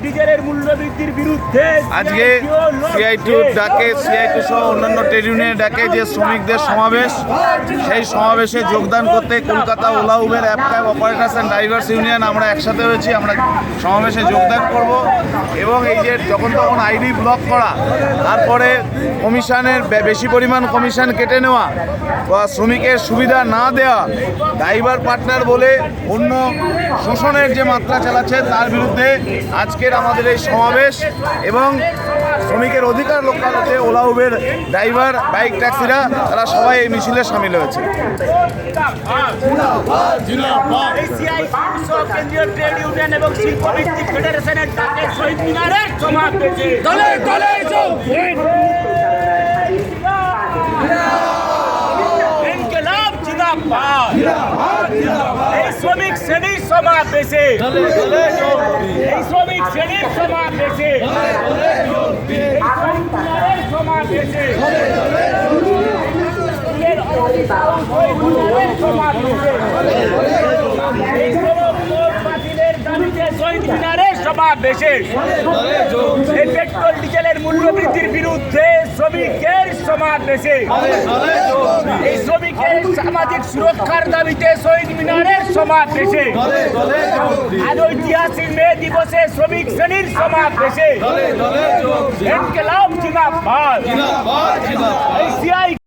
ডিজেলের মূল্য বৃদ্ধির বিরুদ্ধে আজকে সিআইটিউর ডাকে সিআইটি সহ অন্যান্য ট্রেড ইউনিয়নের ডাকে যে শ্রমিকদের সমাবেশ, সেই সমাবেশে যোগদান করতে Kolkata Ola Uber app cab operators and drivers union আমরা একসাথে হয়েছি। আমরা সমাবেশে যোগদান করব এবং এই যে যখন তখন আইডি ব্লক করা, তারপরে কমিশনের বেশি পরিমাণ কমিশন কেটে নেওয়া বা শ্রমিকের সুবিধা না দেওয়া, ড্রাইভার পার্টনার বলে অন্য শোষণের যে মাত্রা চালাচ্ছে তার বিরুদ্ধে আজকের আমাদের এই সমাবেশ। এবং শ্রমিকের অধিকার রক্ষাতে ওলা উবের ড্রাইভার, বাইক ট্যাক্সিরা তারা সবাই এই মিছিলে সামিল হয়েছে। কেন্দ্রীয় ট্রেড ইউনিয়ন এবং শিল্প ভিত্তিক ফেডারেশনের ডাকে শহীদ মিনারের সমাবেশে ইনকিলাব জিন্দাবাদ। এই শ্রমিক শ্রেণীর সমাবেশে, এই শ্রমিক শ্রেণীর সমাবেশে, সমাবেশে শহীদ মিনারের সমাবেশে এই পেট্রোল ডিজেলের মূল্য বৃদ্ধির বিরুদ্ধে শ্রমিকের সমাবেশে, এই শ্রমিকের সামাজিক সুরক্ষার দাবিতে শহীদ মিনারের সমাবেশে, আজ ঐতিহাসিক মে দিবসে শ্রমিক শ্রেণীর সমাবেশে ইনকিলাব জিন্দাবাদ।